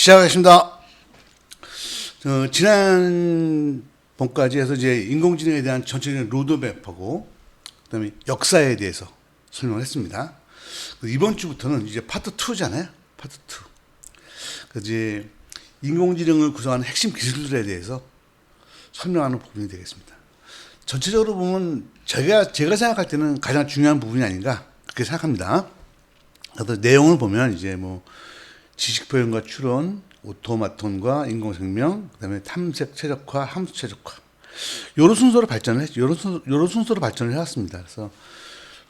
시작하겠습니다. 지난 번까지 해서 이제 인공지능에 대한 전체적인 로드맵하고 그다음에 역사에 대해서 설명을 했습니다. 이번 주부터는 이제 파트 2잖아요. 파트 2. 이제 인공지능을 구성하는 핵심 기술들에 대해서 설명하는 부분이 되겠습니다. 전체적으로 보면 제가 생각할 때는 가장 중요한 부분이 아닌가 그렇게 생각합니다. 그래서 내용을 보면 이제 뭐 지식 표현과 추론, 오토마톤과 인공생명, 그다음에 탐색 최적화, 함수 최적화. 요런 순서로 발전을 했죠. 요런 순서로 발전을 해왔습니다. 그래서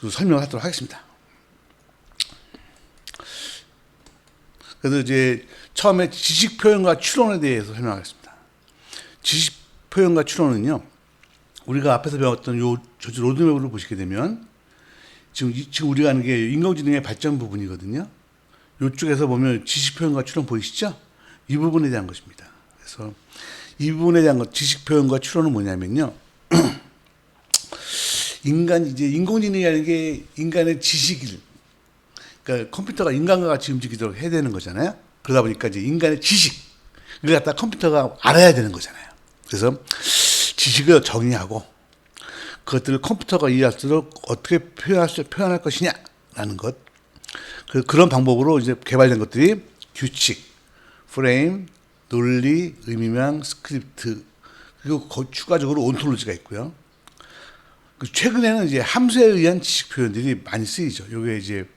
설명을 하도록 하겠습니다. 그래서 이제 처음에 지식 표현과 추론에 대해서 설명하겠습니다. 지식 표현과 추론은요, 우리가 앞에서 배웠던 요 로드맵으로 보시게 되면 지금 우리가 하는 게 인공지능의 발전 부분이거든요. 이쪽에서 보면 지식 표현과 추론 보이시죠? 이 부분에 대한 것입니다. 그래서 이 부분에 대한 것, 지식 표현과 추론은 뭐냐면요. 인공지능이라는 게 인간의 지식을, 그러니까 컴퓨터가 인간과 같이 움직이도록 해야 되는 거잖아요. 그러다 보니까 이제 인간의 지식을 갖다 컴퓨터가 알아야 되는 거잖아요. 그래서 지식을 정의하고 그것들을 컴퓨터가 이해할 수 있도록 어떻게 표현할 것이냐라는 것. 그런 방법으로 이제 개발된 것들이 규칙, 프레임, 논리, 의미명, 스크립트, 그리고 추가적으로 온톨로지가 있고요. 최근에는 이제 함수에 의한 지식 표현들이 많이 쓰이죠. 이게 이제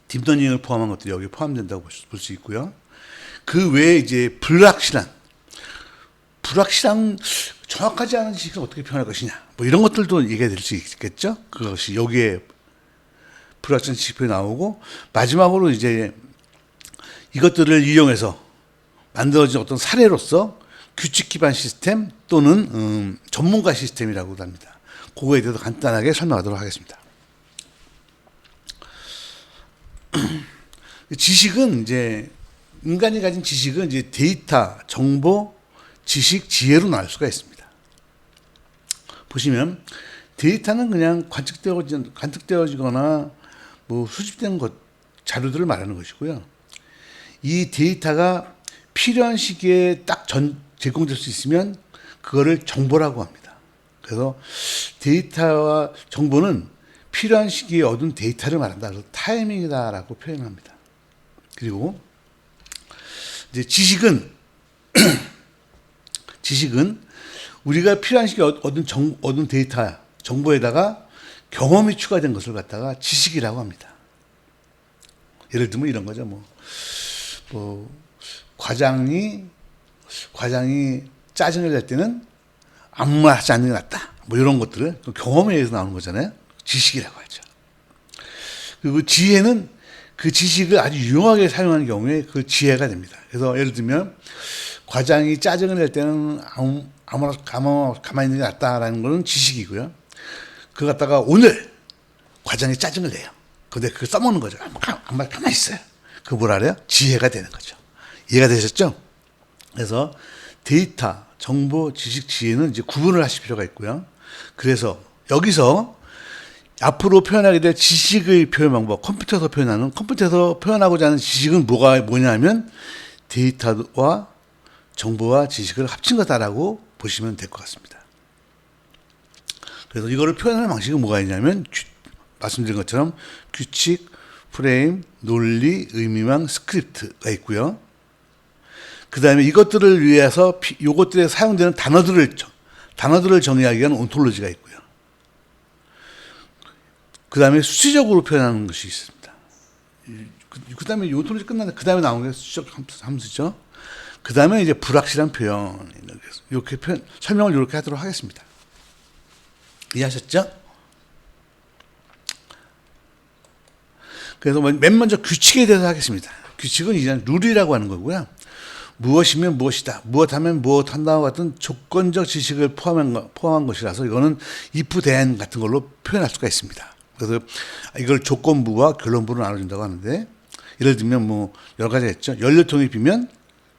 딥러닝을 포함한 것들이 여기에 포함된다고 볼 수 있고요. 그 외에 이제 불확실한 정확하지 않은 지식을 어떻게 표현할 것이냐, 뭐 이런 것들도 얘기가 될 수 있겠죠. 그것이 여기에 불확실한 지식 표현이 나오고, 마지막으로 이제 이것들을 이용해서 만들어진 어떤 사례로서 규칙 기반 시스템 또는 전문가 시스템이라고도 합니다. 그거에 대해서 간단하게 설명하도록 하겠습니다. 지식은 이제 인간이 가진 지식은 이제 데이터, 정보, 지식, 지혜로 나눌 수가 있습니다. 보시면 데이터는 그냥 관측되어지거나 뭐 수집된 자료들을 말하는 것이고요. 이 데이터가 필요한 시기에 딱 제공될 수 있으면 그거를 정보라고 합니다. 그래서 데이터와 정보는 필요한 시기에 얻은 데이터를 말한다. 그래서 타이밍이다라고 표현합니다. 그리고 이제 지식은 우리가 필요한 시기에 얻은 데이터, 정보에다가 경험이 추가된 것을 갖다가 지식이라고 합니다. 예를 들면 이런 거죠. 뭐 과장이 짜증을 낼 때는 아무 말 하지 않는 게 낫다. 뭐 이런 것들을 경험에 의해서 나오는 거잖아요. 지식이라고 하죠. 그리고 지혜는 그 지식을 아주 유용하게 사용하는 경우에 그 지혜가 됩니다. 그래서 예를 들면 과장이 짜증을 낼 때는 아무나 가만히 있는 게 낫다라는 거는 지식이고요. 그거 갖다가 오늘 과장이 짜증을 내요. 근데 그걸 써먹는 거죠. 아무 가만히 있어요. 그거 뭐라 그래요? 지혜가 되는 거죠. 이해가 되셨죠? 그래서 데이터, 정보, 지식, 지혜는 이제 구분을 하실 필요가 있고요. 그래서 여기서 앞으로 표현하게 될 지식의 표현 방법, 컴퓨터에서 표현하고자 하는 지식은 뭐냐면 데이터와 정보와 지식을 합친 거다라고 보시면 될 것 같습니다. 그래서 이거를 표현하는 방식은 뭐가 있냐면 말씀드린 것처럼 규칙, 프레임, 논리, 의미망, 스크립트가 있고요. 그 다음에 이것들을 위해서 이것들에 사용되는 단어들을 정의하기 위한 온톨로지가 있고요. 그 다음에 수치적으로 표현하는 것이 있습니다. 그 다음에 이 온톨로지 끝나는데 그 다음에 나오는 게 수치적 함수죠. 그 다음에 이제 불확실한 표현, 이렇게 설명을 이렇게 하도록 하겠습니다. 이해하셨죠? 그래서 맨 먼저 규칙에 대해서 하겠습니다. 규칙은 이제 룰이라고 하는 거고요. 무엇이면 무엇이다, 무엇하면 무엇한다와 같은 조건적 지식을 포함한 것이라서 이거는 if then 같은 걸로 표현할 수가 있습니다. 그래서 이걸 조건부와 결론부로 나눠준다고 하는데, 예를 들면 뭐 여러 가지가 있죠. 연료통이 비면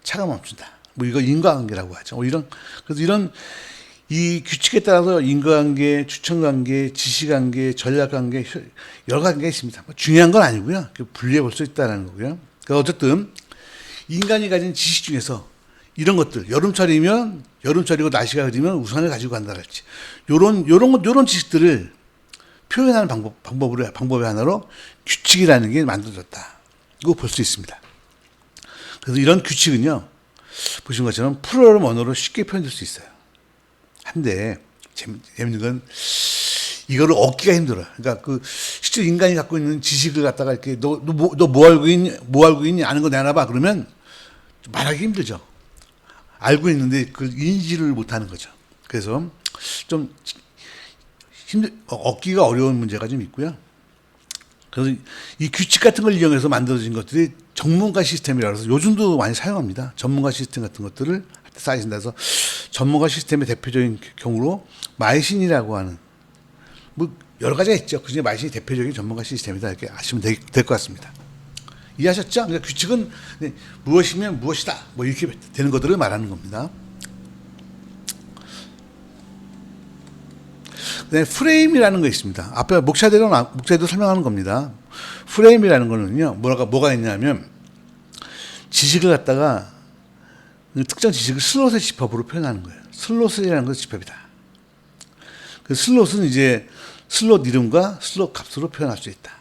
차가 멈춘다. 뭐 이거 인과관계라고 하죠. 그래서 이런 이 규칙에 따라서 인과관계, 추천관계, 지시관계, 전략관계 여러 관계가 있습니다. 중요한 건 아니고요. 분리해 볼 수 있다는 거고요. 그러니까 어쨌든 인간이 가진 지식 중에서 이런 것들, 여름철이고 날씨가 흐리면 우산을 가지고 간다랄지, 요런 지식들을 표현하는 방법의 하나로 규칙이라는 게 만들어졌다. 이거 볼 수 있습니다. 그래서 이런 규칙은요, 보신 것처럼 프로그램 언어로 쉽게 표현될 수 있어요. 한데, 재밌는 건, 이거를 얻기가 힘들어요. 그러니까 실제 인간이 갖고 있는 지식을 갖다가 이렇게, 너 뭐 알고 있니? 아는 거 내놔봐. 그러면 말하기 힘들죠. 알고 있는데 그 인지를 못 하는 거죠. 그래서 좀 얻기가 어려운 문제가 좀 있고요. 그래서 이 규칙 같은 걸 이용해서 만들어진 것들이 전문가 시스템이라고 해서 요즘도 많이 사용합니다. 전문가 시스템 같은 것들을 쌓이신다 해서 전문가 시스템의 대표적인 경우로 마이신이라고 하는 뭐 여러 가지가 있죠. 그중에 마이신이 대표적인 전문가 시스템이다 이렇게 아시면 될 것 같습니다. 이해하셨죠? 그러니까 규칙은 무엇이면 무엇이다 뭐 이렇게 되는 것들을 말하는 겁니다. 네, 프레임이라는 거 있습니다. 앞에 목차대로 설명하는 겁니다. 프레임이라는 거는요, 뭐가 있냐면, 지식을 갖다가, 특정 지식을 슬롯의 집합으로 표현하는 거예요. 슬롯이라는 것은 집합이다. 그 슬롯은 이제 슬롯 이름과 슬롯 값으로 표현할 수 있다.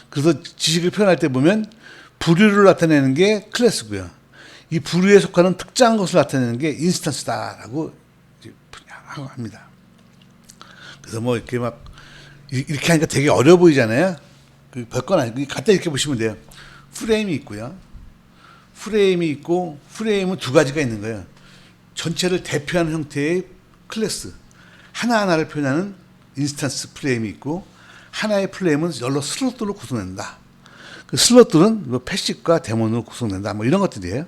그래서 지식을 표현할 때 보면, 부류를 나타내는 게 클래스고요. 이 부류에 속하는 특정한 것을 나타내는 게 인스턴스다라고 합니다. 그래서 뭐 이렇게 이렇게 하니까 되게 어려워 보이잖아요. 별건 아니고 갖다 이렇게 보시면 돼요. 프레임이 있고요. 프레임이 있고 프레임은 두 가지가 있는 거예요. 전체를 대표하는 형태의 클래스 하나하나를 표현하는 인스턴스 프레임이 있고 하나의 프레임은 여러 슬롯들로 구성된다. 그 슬롯들은 뭐 패시브과 데몬으로 구성된다. 뭐 이런 것들이에요.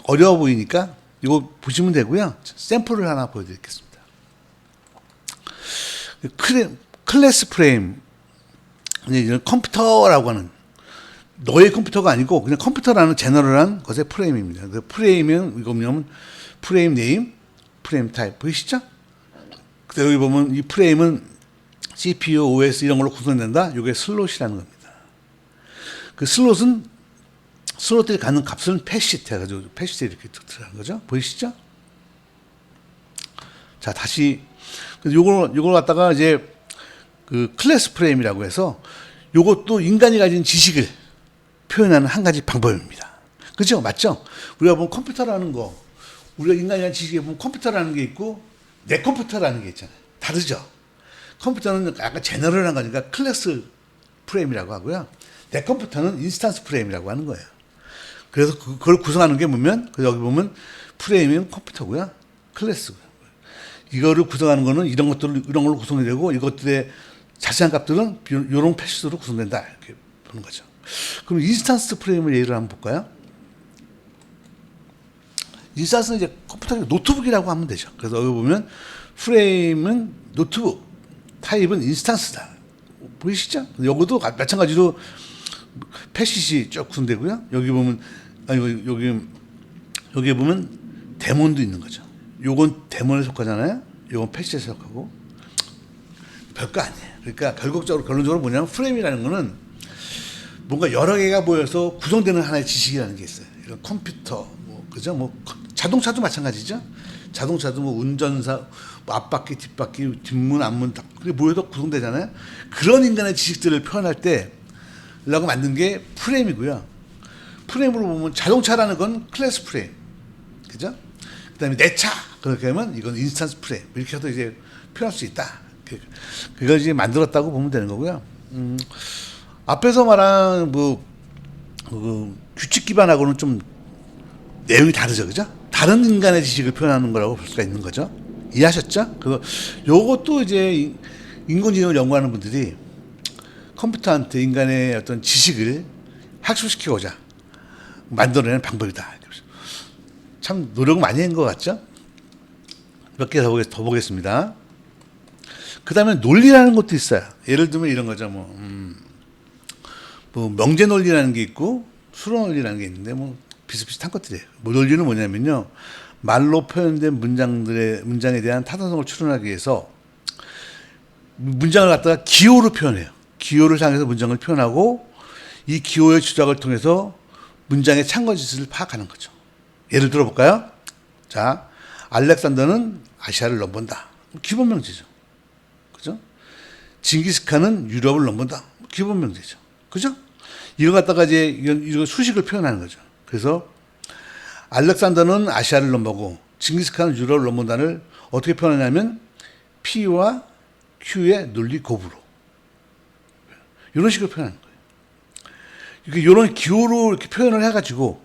어려워 보이니까 이거 보시면 되고요. 샘플을 하나 보여드리겠습니다. 클래스 프레임, 이런 컴퓨터라고 하는 너의 컴퓨터가 아니고 그냥 컴퓨터라는 제너럴한 것의 프레임입니다. 그 프레임은 이거 보면 프레임 네임, 프레임 타입 보이시죠? 여기 보면 이 프레임은 CPU, OS 이런 걸로 구성된다. 이게 슬롯이라는 겁니다. 그 슬롯들이 갖는 값은 패시트 해가지고 패시트 이렇게 들어간 거죠. 보이시죠? 자, 다시 요걸 갖다가 이제 그 클래스 프레임이라고 해서 요것도 인간이 가진 지식을 표현하는 한 가지 방법입니다. 그죠? 맞죠? 우리가 보면 컴퓨터라는 거, 우리가 인간이 가진 지식에 보면 컴퓨터라는 게 있고 내 컴퓨터라는 게 있잖아요. 다르죠? 컴퓨터는 약간 제너럴한 거니까 클래스 프레임이라고 하고요. 내 컴퓨터는 인스턴스 프레임이라고 하는 거예요. 그래서 그걸 구성하는 게 보면 여기 보면 프레임은 컴퓨터고요. 클래스고요. 이거를 구성하는 거는 이런 걸로 구성이 되고 이것들의 자세한 값들은 이런 패시브로 구성된다. 이렇게 보는 거죠. 그럼 인스턴스 프레임을 예를 한번 볼까요? 인스턴스는 이제 컴퓨터 노트북이라고 하면 되죠. 그래서 여기 보면 프레임은 노트북, 타입은 인스턴스다. 보이시죠? 여기도 마찬가지로 패시시 쭉 구성되고요. 여기 보면 여기 보면 데몬도 있는 거죠. 요건 데몬에 속하잖아요. 요건 패시에 속하고 별거 아니에요. 그러니까 결론적으로 뭐냐면 프레임이라는 거는 뭔가 여러 개가 모여서 구성되는 하나의 지식이라는 게 있어요. 이런 컴퓨터, 그죠? 자동차도 마찬가지죠. 자동차도 운전사, 앞바퀴, 뒷바퀴, 뒷문, 앞문 다 그게 모여서 구성되잖아요. 그런 인간의 지식들을 표현할 때라고 만든 게 프레임이고요. 프레임으로 보면 자동차라는 건 클래스 프레임, 그죠? 그다음에 내 차 그렇게 하면 이건 인스턴스 프레임 이렇게 해서 이제 표현할 수 있다. 그걸 이제 만들었다고 보면 되는 거고요. 앞에서 말한 규칙 기반하고는 좀 내용이 다르죠, 그죠? 다른 인간의 지식을 표현하는 거라고 볼 수가 있는 거죠. 이해하셨죠? 요것도 이제 인공지능을 연구하는 분들이 컴퓨터한테 인간의 어떤 지식을 학습시키고자 만들어내는 방법이다. 참 노력 많이 한 것 같죠? 몇 개 더 보겠습니다. 그 다음에 논리라는 것도 있어요. 예를 들면 이런 거죠. 명제 논리라는 게 있고 수로 논리라는 게 있는데 비슷비슷한 것들이에요. 논리는 뭐냐면요. 말로 표현된 문장에 대한 타당성을 추론하기 위해서 문장을 갖다가 기호로 표현해요. 기호를 사용해서 문장을 표현하고 이 기호의 주작을 통해서 문장의 참고지수를 파악하는 거죠. 예를 들어 볼까요? 자, 알렉산더는 아시아를 넘본다. 기본 명제죠. 그죠? 징기스칸은 유럽을 넘본다. 기본 명제죠. 그죠? 이거 갖다가 이제 이런 수식을 표현하는 거죠. 그래서 알렉산더는 아시아를 넘보고 징기스칸은 유럽을 넘본다를 어떻게 표현하냐면 P와 Q의 논리 곱으로 이런 식으로 표현하는 거예요. 이런 기호로 이렇게 표현을 해가지고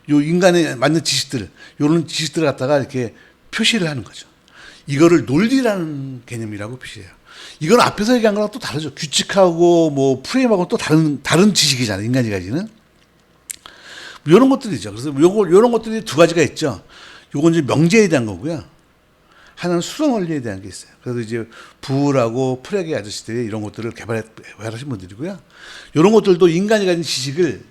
요 인간에 맞는 지식들, 이런 지식들을 갖다가 이렇게 표시를 하는 거죠. 이거를 논리라는 개념이라고 표시해요. 이건 앞에서 얘기한 거랑 또 다르죠. 규칙하고 뭐 프레임하고는 또 다른 지식이잖아요. 인간이 가지는. 이런 것들이죠. 그래서 요런 것들이 두 가지가 있죠. 요건 이제 명제에 대한 거고요. 하나는 수론 원리에 대한 게 있어요. 그래서 이제 부울하고 프레게 아저씨들이 이런 것들을 개발하신 분들이고요. 이런 것들도 인간이 가진 지식을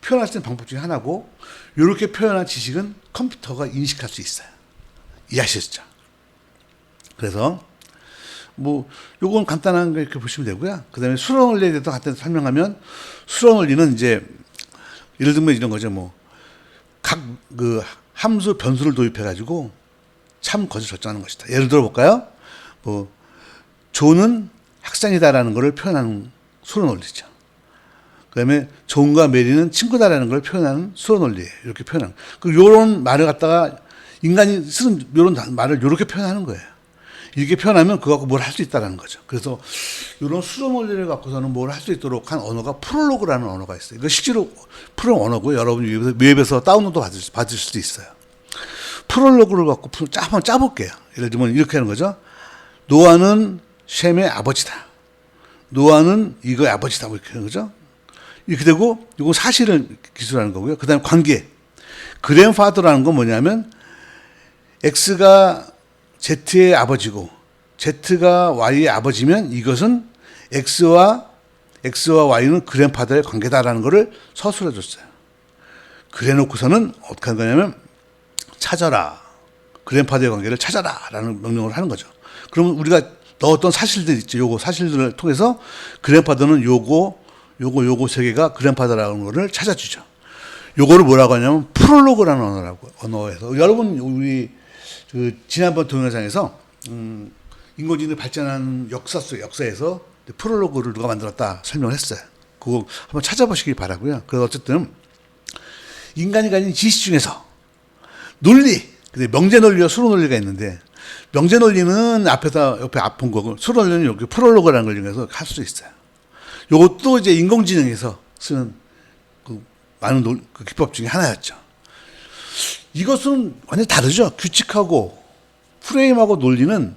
표현할 수 있는 방법 중에 하나고, 이렇게 표현한 지식은 컴퓨터가 인식할 수 있어요. 이해하셨죠? 그래서 뭐 요건 간단한 거 이렇게 보시면 되고요. 그다음에 수론 원리에 대해서 간단히 설명하면, 수론 원리는 이제 예를 들면 이런 거죠. 뭐 각 그 함수 변수를 도입해 가지고 참 것을 결정하는 것이다. 예를 들어 볼까요? 뭐 존은 학생이다라는 것을 표현하는 수론 원리죠. 그다음에 존과 메리는 친구다라는 걸 표현하는 수론 원리예요. 이렇게 표현하는. 그 요런 말을 갖다가 인간이 쓰는 요런 말을 요렇게 표현하는 거예요. 이렇게 표현하면 그거 갖고 뭘 할 수 있다라는 거죠. 그래서 이런 수론 원리를 갖고서는 뭘 할 수 있도록 한 언어가 프롤로그라는 언어가 있어요. 이거 실제로 프로 언어고 여러분이 웹에서 다운로드 받을 수도 있어요. 프롤로그를 갖고 한번 짜볼게요. 예를 들면 이렇게 하는 거죠. 노아는 셈의 아버지다. 노아는 이거의 아버지다. 뭐 이렇게 하는 거죠. 이렇게 되고, 이건 사실을 기술하는 거고요. 그 다음에 관계. 그랜파더라는 건 뭐냐면, X가 Z의 아버지고, Z가 Y의 아버지면 이것은 X와 Y는 그랜파더의 관계다라는 것을 서술해 줬어요. 그래 놓고서는 어떻게 하는 거냐면, 찾아라. 그랜파더의 관계를 찾아라. 라는 명령을 하는 거죠. 그러면 우리가 넣었던 사실들 있죠. 요거 사실들을 통해서 그랜파더는 요거 세 개가 그랜파더라는 거를 찾아주죠. 요거를 뭐라고 하냐면 프롤로그라는 언어에서. 여러분, 우리 그 지난번 동영상에서 인공지능이 발전한 역사에서 프롤로그를 누가 만들었다 설명을 했어요. 그거 한번 찾아보시기 바라고요. 그래서 어쨌든 인간이 가진 지식 중에서 논리, 명제 논리와 수론 논리가 있는데, 명제 논리는 옆에 본 거고, 수론 논리는 여기 프롤로그라는 걸 이용해서 할 수 있어요. 이것도 이제 인공지능에서 쓰는 그 많은 그 기법 중에 하나였죠. 이것은 완전히 다르죠. 규칙하고 프레임하고 논리는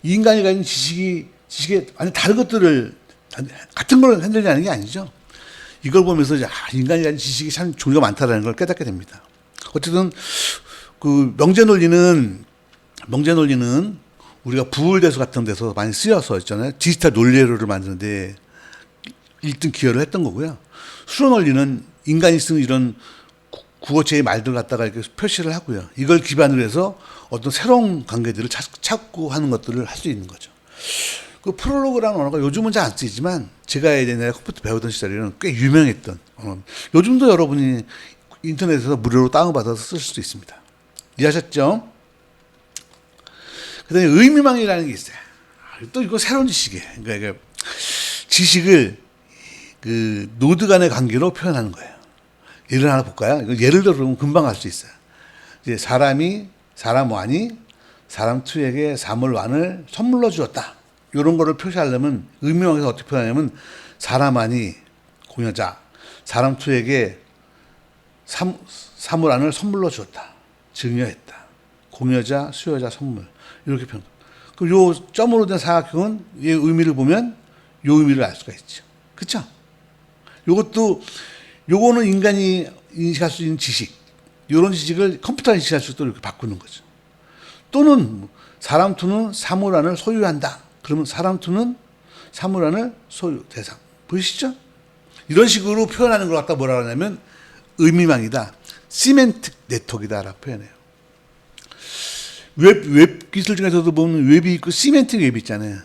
인간이 가진 지식의 완전 다른 것들을 같은 걸 흔들리는 게 아니죠. 이걸 보면서 이제 인간이 가진 지식이 참 종류가 많다는 걸 깨닫게 됩니다. 어쨌든 그 명제 논리는 우리가 부울대서 같은 데서 많이 쓰여서 있잖아요. 디지털 논리회로를 만드는데 1등 기여를 했던 거고요. 수론 원리는 인간이 쓰는 이런 구어체의 말들 갖다가 이렇게 표시를 하고요. 이걸 기반으로 해서 어떤 새로운 관계들을 찾고 하는 것들을 할 수 있는 거죠. 그 프롤로그라는 언어가 요즘은 잘 안 쓰이지만 제가 예전에 컴퓨터 배우던 시절에는 꽤 유명했던 언어. 요즘도 여러분이 인터넷에서 무료로 다운받아서 쓸 수도 있습니다. 이해하셨죠? 그 다음에 의미망이라는 게 있어요. 또 이거 새로운 지식이에요. 그러니까 지식을 그 노드 간의 관계로 표현하는 거예요. 예를 하나 볼까요? 이거 예를 들어보면 금방 알 수 있어요. 이제 사람 1이 사람 2에게 사물 1을 선물로 주었다. 이런 거를 표시하려면 의미망에서 어떻게 표현하냐면 사람 1이 공여자, 사람 2에게 사물 1을 선물로 주었다. 증여했다. 공여자, 수여자, 선물. 이렇게 표현. 그럼 요 점으로 된 사각형은 이 의미를 보면 요 의미를 알 수가 있죠. 그쵸? 요거는 인간이 인식할 수 있는 지식. 요런 지식을 컴퓨터가 인식할 수 있도록 이렇게 바꾸는 거죠. 또는 사람 2는 사물 1을 소유한다. 그러면 사람 2는 사물 1을 소유, 대상. 보이시죠? 이런 식으로 표현하는 걸 갖다 뭐라 하냐면 의미망이다. 시멘틱 네트워크이다라고 표현해요. 웹 기술 중에서도 보면 웹이 있고 시멘틱 웹이 있잖아요.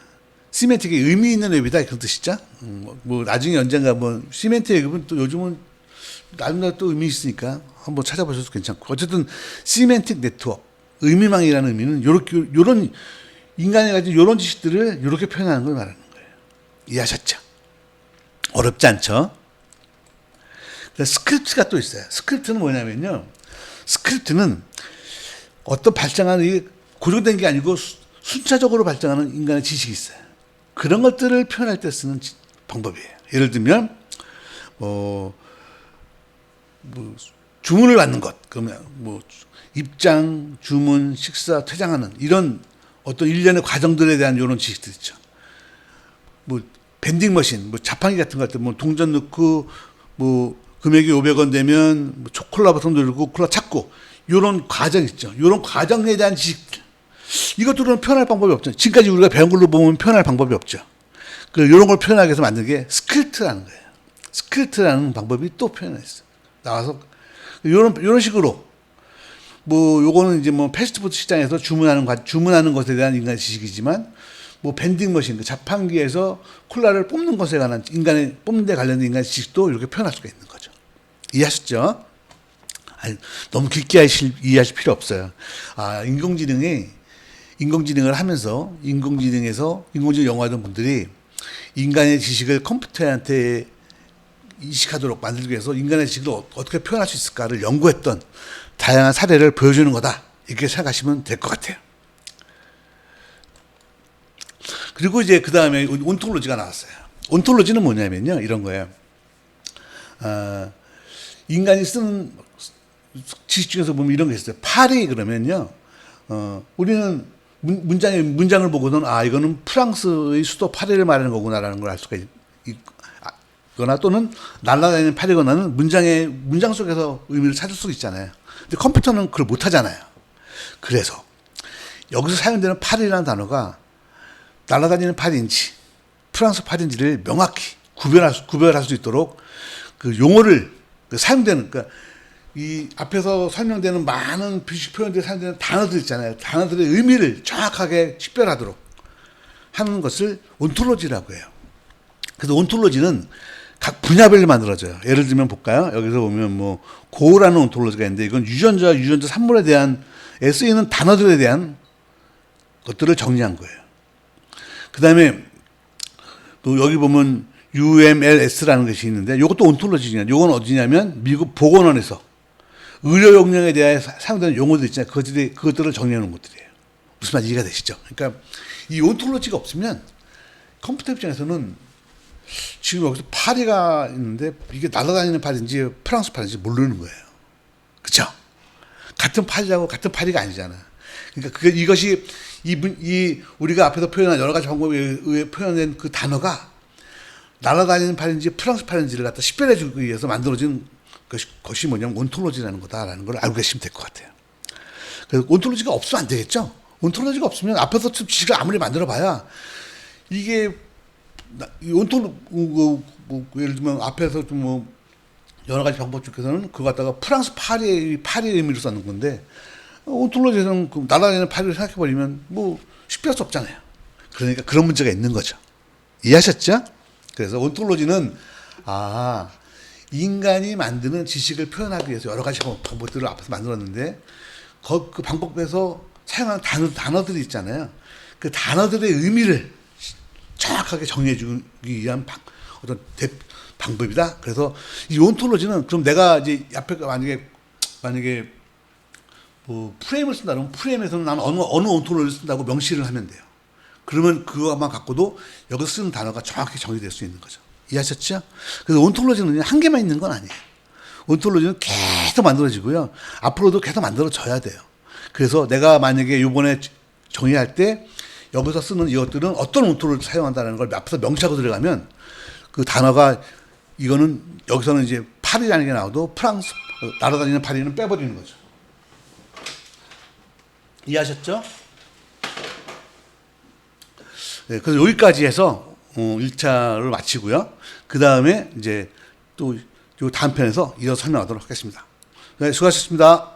시멘틱이 의미 있는 웹이다 그런 뜻이죠. 뭐 나중에 언젠가 뭐 시멘틱 웹은 또 요즘은 나름대로 또 의미 있으니까 한번 찾아보셔도 괜찮고. 어쨌든 시멘틱 네트워크, 의미망이라는 의미는 요런 인간이 가진 요런 지식들을 요렇게 표현하는 걸 말하는 거예요. 이해하셨죠? 어렵지 않죠? 스크립트가 또 있어요. 스크립트는 뭐냐면요. 스크립트는 어떤 발전하는 고정된 게 아니고 순차적으로 발전하는 인간의 지식이 있어요. 그런 것들을 표현할 때 쓰는 방법이에요. 예를 들면 주문을 받는 것, 그러면 입장, 주문, 식사, 퇴장하는 이런 어떤 일련의 과정들에 대한 이런 지식들 있죠. 밴딩 머신, 자판기 같은 거 할 때 동전 넣고 금액이 500원 되면 초콜릿 버튼 누르고 콜라 찾고 이런 과정 있죠. 이런 과정에 대한 지식들. 이것들은 표현할 방법이 없죠. 지금까지 우리가 배운 걸로 보면 표현할 방법이 없죠. 이런 걸 표현하기 위해서 만든 게 스크립트라는 거예요. 스크립트라는 방법이 또 표현했어요. 나와서 이런 식으로 요거는 이제 패스트푸드 시장에서 주문하는 것에 대한 인간의 지식이지만 밴딩 머신, 자판기에서 콜라를 뽑는 것에 관한 인간의 뽑는 데 관련된 인간의 지식도 이렇게 표현할 수가 있는 거죠. 이해하셨죠? 아니, 너무 깊게 이해하실 필요 없어요. 인공지능을 하면서 인공지능 연구하던 분들이 인간의 지식을 컴퓨터한테 이식하도록 만들기 위해서 인간의 지식을 어떻게 표현할 수 있을까를 연구했던 다양한 사례를 보여주는 거다. 이렇게 생각하시면 될 것 같아요. 그리고 이제 그 다음에 온톨로지가 나왔어요. 온톨로지는 뭐냐면요. 이런 거예요. 인간이 쓰는 지식 중에서 보면 이런 게 있어요. 파리 그러면요. 우리는 문장을 보고는 이거는 프랑스의 수도 파리를 말하는 거구나라는 걸 알 수가 있거나 또는 날아다니는 파리거나는 문장 속에서 의미를 찾을 수 있잖아요. 근데 컴퓨터는 그걸 못 하잖아요. 그래서 여기서 사용되는 파리라는 단어가 날아다니는 파리인지 프랑스 파리인지를 명확히 구별할 수 있도록 그 용어를 사용되는, 그러니까 이 앞에서 설명되는 많은 비식 표현들이 사용되는 단어들 있잖아요. 단어들의 의미를 정확하게 식별하도록 하는 것을 온톨로지라고 해요. 그래서 온톨로지는 각 분야별로 만들어져요. 예를 들면 볼까요? 여기서 보면 고라는 온톨로지가 있는데 이건 유전자 산물에 대한 쓰이는 단어들에 대한 것들을 정리한 거예요. 그 다음에 또 여기 보면 UMLS라는 것이 있는데 이것도 온톨로지냐. 이건 어디냐면 미국 보건원에서 의료 용량에 대해 사용되는 용어들 있잖아요. 그것들을 정리해 놓은 것들이에요. 무슨 말인지 이해가 되시죠? 그러니까 이 온톨로지가 없으면 컴퓨터 입장에서는 지금 여기서 파리가 있는데 이게 날아다니는 파리인지 프랑스 파리인지 모르는 거예요. 그렇죠? 같은 파리라고 같은 파리가 아니잖아. 그러니까 이것이 우리가 앞에서 표현한 여러 가지 방법에 의해 표현된 그 단어가 날아다니는 파리인지 프랑스 파리인지를 갖다 식별해 주기 위해서 만들어진 것이 뭐냐면 온톨로지라는 거다라는 걸 알고 계시면 될 것 같아요. 그래서 온톨로지가 없으면 안 되겠죠? 온톨로지가 없으면 앞에서 지식을 아무리 만들어 봐야 이게 예를 들면 앞에서 좀 여러 가지 방법 중에서는 그거 갖다가 프랑스 파리의 의미로 썼는 건데 온톨로지에서는 날아다니는 파리를 생각해버리면 식별할 수 없잖아요. 그러니까 그런 문제가 있는 거죠. 이해하셨죠? 그래서 온톨로지는 인간이 만드는 지식을 표현하기 위해서 여러 가지 방법들을 앞에서 만들었는데 그 방법에서 사용하는 단어들이 있잖아요. 그 단어들의 의미를 정확하게 정리해 주기 위한 어떤 방법이다. 그래서 이 온톨로지는 그럼 내가 이제 앞에 만약에 프레임을 쓴다 그러면 프레임에서는 나는 어느 온톨로지를 쓴다고 명시를 하면 돼요. 그러면 그것만 갖고도 여기서 쓰는 단어가 정확히 정리될 수 있는 거죠. 이해하셨죠? 그래서 온톨로지는 한 개만 있는 건 아니에요. 온톨로지는 계속 만들어지고요. 앞으로도 계속 만들어져야 돼요. 그래서 내가 만약에 이번에 정의할 때 여기서 쓰는 이것들은 어떤 온톨로지를 사용한다는 걸 앞에서 명시하고 들어가면 그 단어가 이거는 여기서는 이제 파리라는 게 나와도 프랑스 날아다니는 파리는 빼버리는 거죠. 이해하셨죠? 네, 그래서 여기까지 해서 1차를 마치고요. 그 다음에 이제 또 요 다음 편에서 이어서 설명하도록 하겠습니다. 네, 수고하셨습니다.